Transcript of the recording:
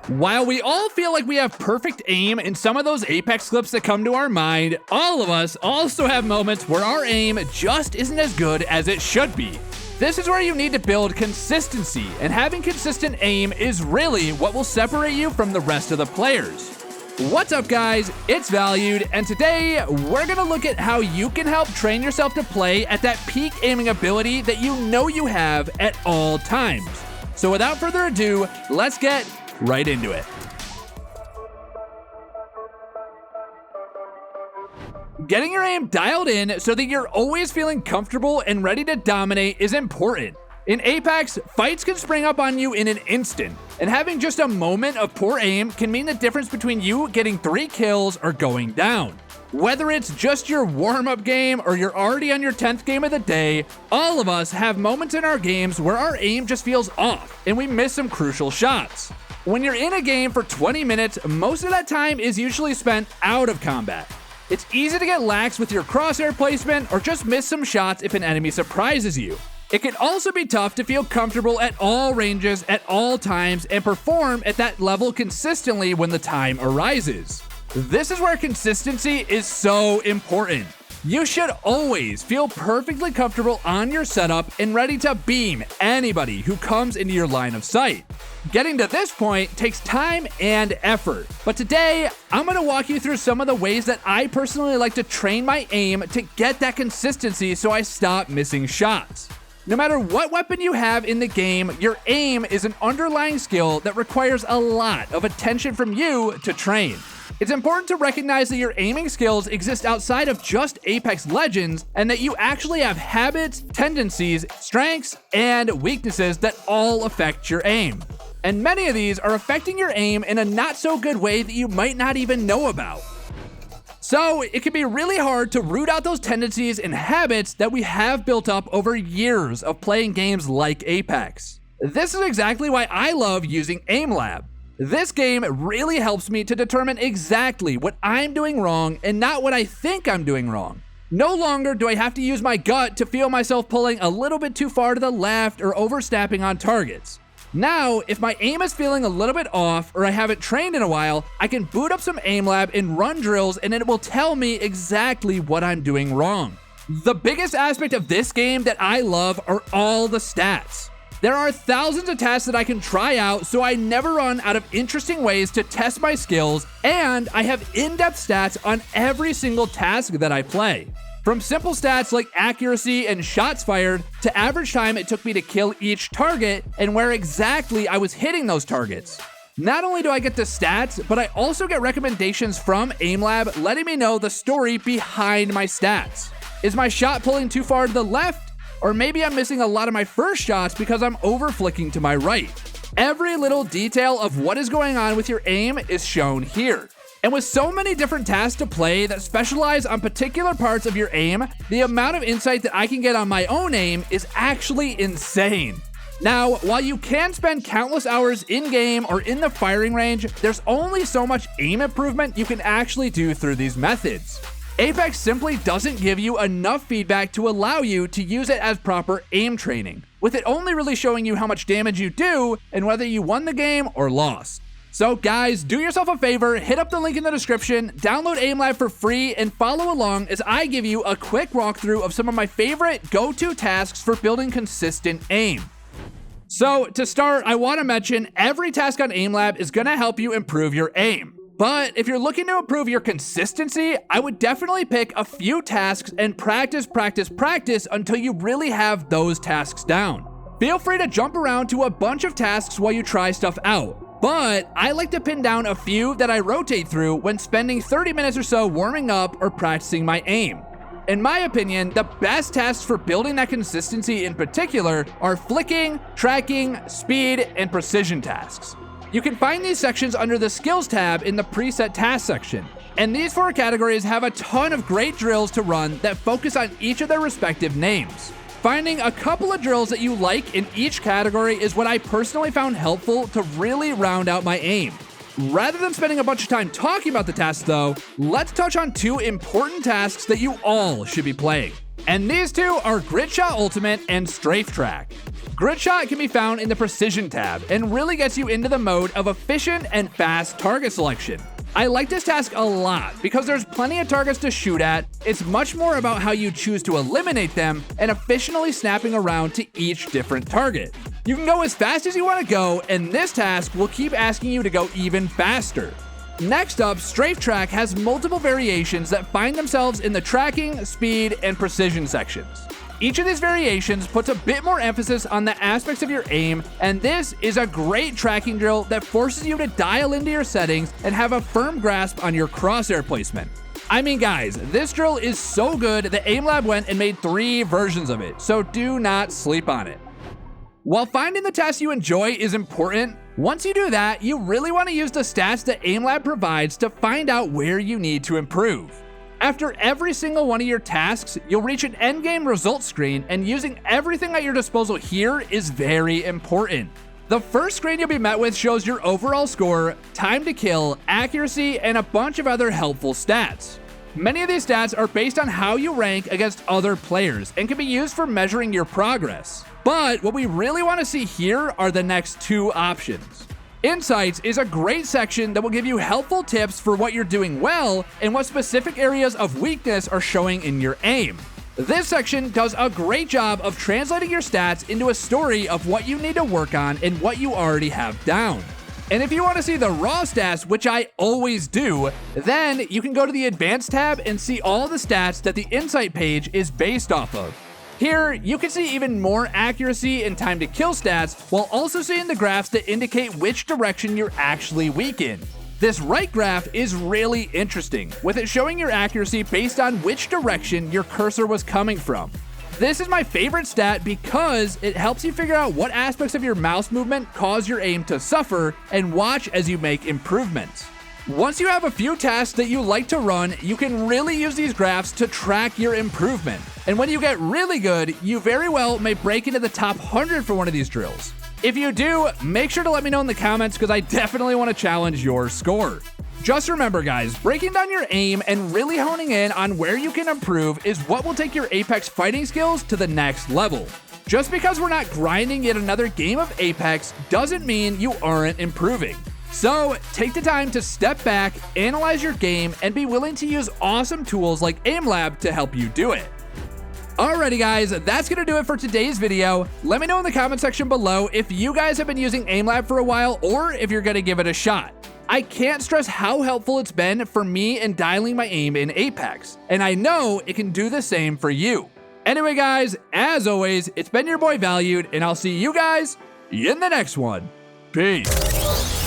While we all feel like we have perfect aim in some of those Apex clips that come to our mind, all of us also have moments where our aim just isn't as good as it should be. This is where you need to build consistency, and having consistent aim is really what will separate you from the rest of the players. What's up guys, it's Valued, and today we're gonna look at how you can help train yourself to play at that peak aiming ability that you know you have at all times. So without further ado, let's get right into it. Getting your aim dialed in so that you're always feeling comfortable and ready to dominate is important. In Apex, fights can spring up on you in an instant, and having just a moment of poor aim can mean the difference between you getting 3 kills or going down. Whether it's just your warm-up game or you're already on your 10th game of the day, all of us have moments in our games where our aim just feels off and we miss some crucial shots. When you're in a game for 20 minutes, most of that time is usually spent out of combat. It's easy to get lax with your crosshair placement or just miss some shots if an enemy surprises you. It can also be tough to feel comfortable at all ranges at all times and perform at that level consistently when the time arises. This is where consistency is so important. You should always feel perfectly comfortable on your setup and ready to beam anybody who comes into your line of sight. Getting to this point takes time and effort, but today I'm going to walk you through some of the ways that I personally like to train my aim to get that consistency so I stop missing shots. No matter what weapon you have in the game, your aim is an underlying skill that requires a lot of attention from you to train. It's important to recognize that your aiming skills exist outside of just Apex Legends, and that you actually have habits, tendencies, strengths, and weaknesses that all affect your aim. And many of these are affecting your aim in a not so good way that you might not even know about. So it can be really hard to root out those tendencies and habits that we have built up over years of playing games like Apex. This is exactly why I love using Aimlab. This game really helps me to determine exactly what I'm doing wrong and not what I think I'm doing wrong. No longer do I have to use my gut to feel myself pulling a little bit too far to the left or overstepping on targets. Now, if my aim is feeling a little bit off or I haven't trained in a while, I can boot up some Aimlab and run drills and it will tell me exactly what I'm doing wrong. The biggest aspect of this game that I love are all the stats. There are thousands of tasks that I can try out, so I never run out of interesting ways to test my skills, and I have in-depth stats on every single task that I play. From simple stats like accuracy and shots fired, to average time it took me to kill each target, and where exactly I was hitting those targets. Not only do I get the stats, but I also get recommendations from Aimlab letting me know the story behind my stats. Is my shot pulling too far to the left? Or maybe I'm missing a lot of my first shots because I'm over flicking to my right. Every little detail of what is going on with your aim is shown here. And with so many different tasks to play that specialize on particular parts of your aim, the amount of insight that I can get on my own aim is actually insane. Now, while you can spend countless hours in-game or in the firing range, there's only so much aim improvement you can actually do through these methods. Apex simply doesn't give you enough feedback to allow you to use it as proper aim training, with it only really showing you how much damage you do and whether you won the game or lost. So guys, do yourself a favor, hit up the link in the description, download Aimlab for free, and follow along as I give you a quick walkthrough of some of my favorite go-to tasks for building consistent aim. So to start, I want to mention every task on Aimlab is going to help you improve your aim. But if you're looking to improve your consistency, I would definitely pick a few tasks and practice until you really have those tasks down. Feel free to jump around to a bunch of tasks while you try stuff out, but I like to pin down a few that I rotate through when spending 30 minutes or so warming up or practicing my aim. In my opinion, the best tasks for building that consistency in particular are flicking, tracking, speed, and precision tasks. You can find these sections under the Skills tab in the Preset Task section. And these 4 categories have a ton of great drills to run that focus on each of their respective names. Finding a couple of drills that you like in each category is what I personally found helpful to really round out my aim. Rather than spending a bunch of time talking about the tasks though, let's touch on 2 important tasks that you all should be playing. And these two are Grid Shot Ultimate and Strafe Track. Grid Shot can be found in the Precision tab and really gets you into the mode of efficient and fast target selection. I like this task a lot because there's plenty of targets to shoot at. It's much more about how you choose to eliminate them and efficiently snapping around to each different target. You can go as fast as you want to go, and this task will keep asking you to go even faster. Next up, Strafe Track has multiple variations that find themselves in the tracking, speed, and precision sections. Each of these variations puts a bit more emphasis on the aspects of your aim, and this is a great tracking drill that forces you to dial into your settings and have a firm grasp on your crosshair placement. I mean guys, this drill is so good that Aimlab went and made 3 versions of it, so do not sleep on it. While finding the tasks you enjoy is important, once you do that, you really want to use the stats that Aimlab provides to find out where you need to improve. After every single one of your tasks, you'll reach an Endgame Results screen, and using everything at your disposal here is very important. The first screen you'll be met with shows your overall score, time to kill, accuracy, and a bunch of other helpful stats. Many of these stats are based on how you rank against other players and can be used for measuring your progress. But what we really want to see here are the next 2 options. Insights is a great section that will give you helpful tips for what you're doing well and what specific areas of weakness are showing in your aim. This section does a great job of translating your stats into a story of what you need to work on and what you already have down. And if you want to see the raw stats, which I always do, then you can go to the Advanced tab and see all the stats that the Insight page is based off of. Here, you can see even more accuracy and time to kill stats, while also seeing the graphs that indicate which direction you're actually weak in. This right graph is really interesting, with it showing your accuracy based on which direction your cursor was coming from. This is my favorite stat because it helps you figure out what aspects of your mouse movement cause your aim to suffer and watch as you make improvements. Once you have a few tasks that you like to run, you can really use these graphs to track your improvement. And when you get really good, you very well may break into the top 100 for one of these drills. If you do, make sure to let me know in the comments because I definitely want to challenge your score. Just remember guys, breaking down your aim and really honing in on where you can improve is what will take your Apex fighting skills to the next level. Just because we're not grinding yet another game of Apex doesn't mean you aren't improving. So, take the time to step back, analyze your game, and be willing to use awesome tools like Aimlab to help you do it. Alrighty guys, that's gonna do it for today's video. Let me know in the comment section below if you guys have been using Aimlab for a while or if you're gonna give it a shot. I can't stress how helpful it's been for me in dialing my aim in Apex, and I know it can do the same for you. Anyway guys, as always, it's been your boy Valued, and I'll see you guys in the next one. Peace.